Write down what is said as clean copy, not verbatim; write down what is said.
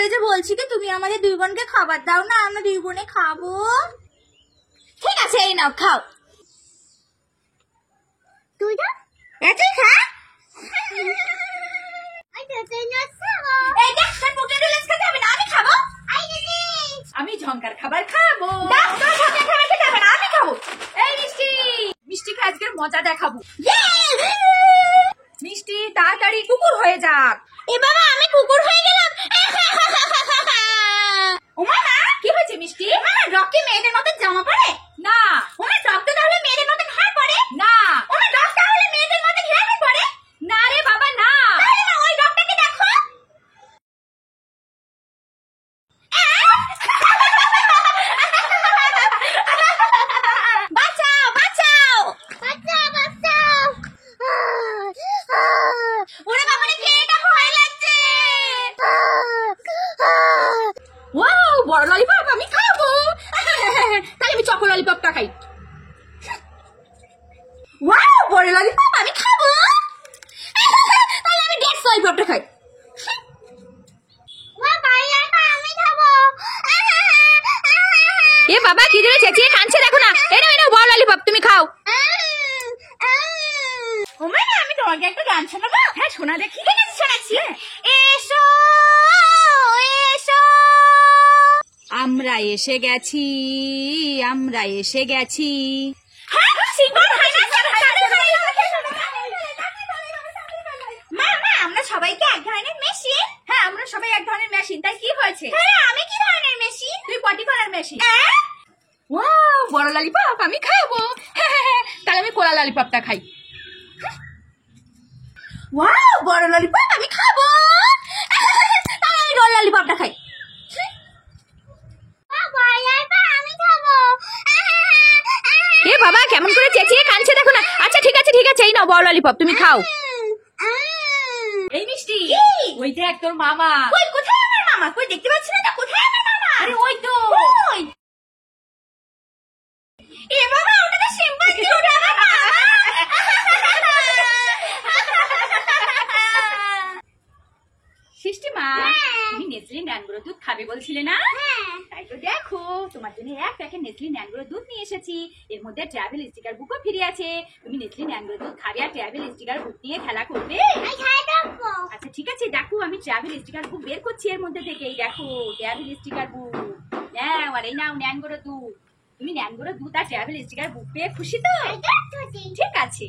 করে যে বলছি কি তুমি আমাদের দুই বোনকে খাবার দাও না, আমরা দুই বোনে খাবো। ঠিক আছে, এই নাও খাও। তুই দাও, তুই খা। আমি ঝঙ্কার খাবার খাবো। আমি খাবো। এই মিষ্টি, মিষ্টিকে আজকের মজা দেখাবো। মিষ্টি তাড়াতাড়ি কুকুর হয়ে যাক। এ বাবা, আমি কুকুর হয়ে গেলাম। ওমা মা, কি হয়েছে মিষ্টি? ডগ কি মেয়েদের মতো জামা পরে? না। ডগ তো তাহলে মেয়েদের মতো হাড় পরে? না। ডগ তাহলে মেয়েদের মতো হেয়ার পরে? না রে বাবা, না। তাহলে না, ওই ডগটাকে দেখো। বাঁচাও বাঁচাও বাঁচাও বাঁচাও। ওরে বাবা রে, খেয়েটা ভয় লাগছে। ওয়াও, বড় ললিপপ আমি খাবো। তাহলে আমি চকো ললিপপটা খাই। ওয়াও, বড় ললিপপ আমি খাবো। তাহলে আমি ডেক্স ললিপপটা খাই। এ বাবা, কি ধরে চেঁচিয়ে কাঁদছে দেখো না। এই নাও বড় ললিপপ, তুমি খাও। ওমা, আমি তোমাকে একটা গান শোনাবো। হ্যাঁ শোনা দেখি। ঠিক আছে, শোনাচ্ছি। এসো এসো, আমরা এসে গেছি, আমরা এসে গেছি। মা, আমরা সবাইকে এক ধরনের মেশিন। হ্যাঁ, আমরা সবাই এক ধরনের মেশিন। তাই কি হয়েছে? আমি কি ধরনের মেশিন? তুই পটি করার মেশিন। ওয়াও, বড় ললিপপ আমি খাবো। তাহলে আমি কোলা ললিপপটা খাই। ওয়াও, বড় ললিপপ আমি খাবো। তাহলে আমি রোল ললিপপটা খাই। এ বাবা, কেমন করে চেঁচিয়ে কাঁদছে দেখো না। আচ্ছা ঠিক আছে ঠিক আছে, এই নাও বড় ললিপপ, তুমি খাও। এই মিষ্টি, ওই দেখ তোর মামা। কই, কোথায় আমার মামা? কই, দেখতে পাচ্ছি না তো। কোথায় আমার মামা? আরে ওই তো। কই? এ বাবা, ওটা তো সিম্পাঞ্জি, ওটা আমার মামা। সৃষ্টি মা, তুমি নেসলি ন্যানগুলো দুধ খাবে বলছিলে না? তাই তো দেখো, তোমার জন্য এক প্যাকেট নেসলি ন্যানগুলো দুধ নিয়ে এসেছি। এর মধ্যে ট্রাভেল স্টিকার বুকও ফ্রি আছে। তুমি নেসলি ন্যানগুলো দুধ খাবে আর ট্রাভেল স্টিকার বুক নিয়ে খেলা করবে। আচ্ছা ঠিক আছে, দেখো আমি ট্রাভেল স্টিকার বুক বের করছি এর মধ্যে থেকে। এই দেখো ট্রাভেল স্টিকার বুক। নাও, আর এই নাও ন্যানগুলো দুধ। তুমি ন্যানগুলো দুধ আর ট্রাভেল স্টিকার বুক পেয়ে খুশি তো? ঠিক আছে।